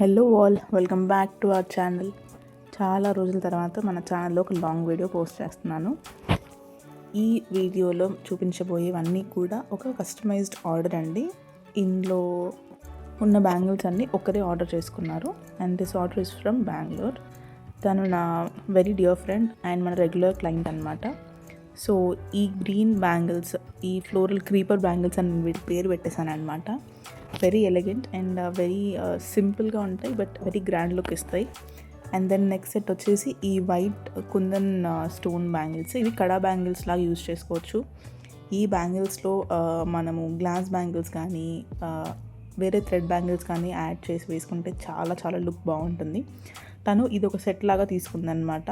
Hello all, welcome back to our channel. చాలా రోజుల తర్వాత మన ఛానల్లో ఒక లాంగ్ వీడియో పోస్ట్ చేస్తున్నాను. ఈ వీడియోలో చూపించబోయేవన్నీ కూడా ఒక కస్టమైజ్డ్ ఆర్డర్ అండి. ఇందులో ఉన్న బ్యాంగిల్స్ అన్నీ ఒకరే ఆర్డర్ చేసుకున్నారు. And this order is from Bengaluru. తను నా వెరీ డియర్ ఫ్రెండ్ అండ్ మన రెగ్యులర్ క్లయింట్ అనమాట. సో ఈ గ్రీన్ బ్యాంగిల్స్, ఈ ఫ్లోరల్ క్రీపర్ బ్యాంగిల్స్ అని వీటి పేరు పెట్టేశాను అనమాట. వెరీ ఎలిగెంట్ అండ్ వెరీ సింపుల్గా ఉంటాయి, బట్ వెరీ గ్రాండ్ లుక్ ఇస్తాయి. అండ్ దెన్ నెక్స్ట్ సెట్ వచ్చేసి ఈ వైట్ కుందన్ స్టోన్ బ్యాంగిల్స్. ఇవి కడా బ్యాంగిల్స్ లాగా యూజ్ చేసుకోవచ్చు. ఈ బ్యాంగిల్స్లో మనము గ్లాస్ బ్యాంగిల్స్ కానీ వేరే థ్రెడ్ బ్యాంగిల్స్ కానీ యాడ్ చేసి వేసుకుంటే చాలా చాలా లుక్ బాగుంటుంది. తను ఇది ఒక సెట్ లాగా తీసుకుందనమాట.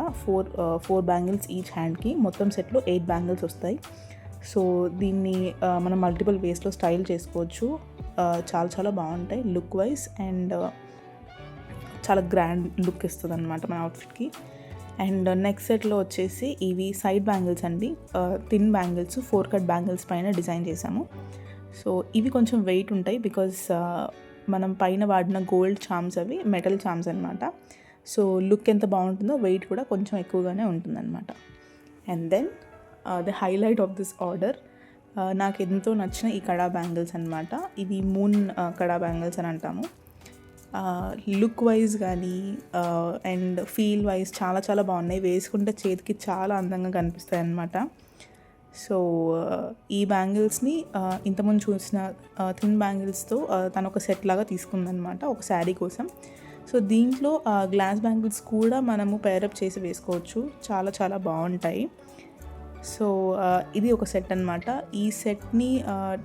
ఫోర్ బ్యాంగిల్స్ ఈచ్ హ్యాండ్కి. మొత్తం సెట్లో 8 బ్యాంగిల్స్ వస్తాయి. సో దీన్ని మనం మల్టిపుల్ వేస్లో స్టైల్ చేసుకోవచ్చు. చాలా చాలా బాగుంటాయి లుక్ వైజ్, అండ్ చాలా గ్రాండ్ లుక్ ఇస్తుంది అనమాట మన అవుట్ఫిట్కి. అండ్ నెక్స్ట్ సెట్లో వచ్చేసి ఇవి సైడ్ బ్యాంగిల్స్ అండి. థిన్ బ్యాంగిల్స్ 4 కట్ బ్యాంగిల్స్ పైన డిజైన్ చేశాము. సో ఇవి కొంచెం వెయిట్ ఉంటాయి బికాజ్ మనం పైన వాడిన గోల్డ్ చామ్స్ అవి మెటల్ చామ్స్ అనమాట. సో లుక్ ఎంత బాగుంటుందో వెయిట్ కూడా కొంచెం ఎక్కువగానే ఉంటుందన్నమాట. And then the highlight of this order, నాకు ఎంతో నచ్చిన ఈ కడా బ్యాంగిల్స్ అనమాట. ఇవి మూన్ కడా బ్యాంగిల్స్ అని అంటాము. లుక్ వైజ్ కానీ అండ్ ఫీల్ వైజ్ చాలా చాలా బాగున్నాయి. వేసుకుంటే చేతికి చాలా అందంగా కనిపిస్తాయి అన్నమాట. సో ఈ బ్యాంగిల్స్ని ఇంతకుముందు చూసిన థిన్ బ్యాంగిల్స్తో తను ఒక సెట్ లాగా తీసుకుందనమాట ఒక శారీ కోసం. సో దీంట్లో గ్లాస్ బ్యాంగిల్స్ కూడా మనము పేరప్ చేసి వేసుకోవచ్చు. చాలా చాలా బాగుంటాయి. సో ఇది ఒక సెట్ అనమాట. ఈ సెట్ని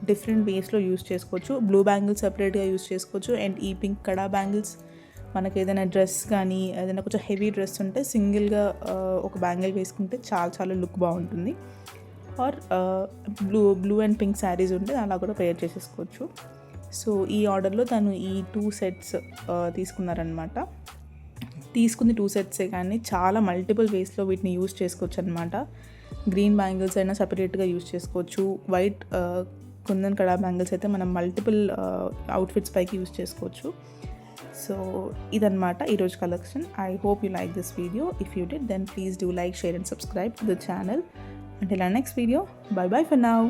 డిఫరెంట్ వేస్లో యూస్ చేసుకోవచ్చు. బ్లూ బ్యాంగిల్స్ సపరేట్గా యూస్ చేసుకోవచ్చు. అండ్ ఈ పింక్ కడా బ్యాంగిల్స్ మనకి ఏదైనా డ్రెస్ కానీ ఏదైనా కొంచెం హెవీ డ్రెస్ ఉంటే సింగిల్గా ఒక బ్యాంగిల్ వేసుకుంటే చాలా చాలా లుక్ బాగుంటుంది. Or blue and pink saris ఉంటే అలా కూడా పేర్ చేసేసుకోవచ్చు. సో ఈ ఆర్డర్లో తను ఈ 2 సెట్స్ తీసుకున్నారనమాట. తీసుకుంది 2 సెట్సే కానీ చాలా మల్టిపుల్ వేస్లో వీటిని యూజ్ చేసుకోవచ్చు అనమాట. గ్రీన్ బ్యాంగిల్స్ అయినా సపరేట్గా యూజ్ చేసుకోవచ్చు. వైట్ కుందన్ కడా బ్యాంగిల్స్ అయితే మనం మల్టిపుల్ అవుట్ఫిట్స్ పైకి యూజ్ చేసుకోవచ్చు. సో ఇదన్నమాట ఈరోజు collection. I hope you like this video. If you did, then please do like, share and subscribe to the channel. Until our next video, bye bye for now.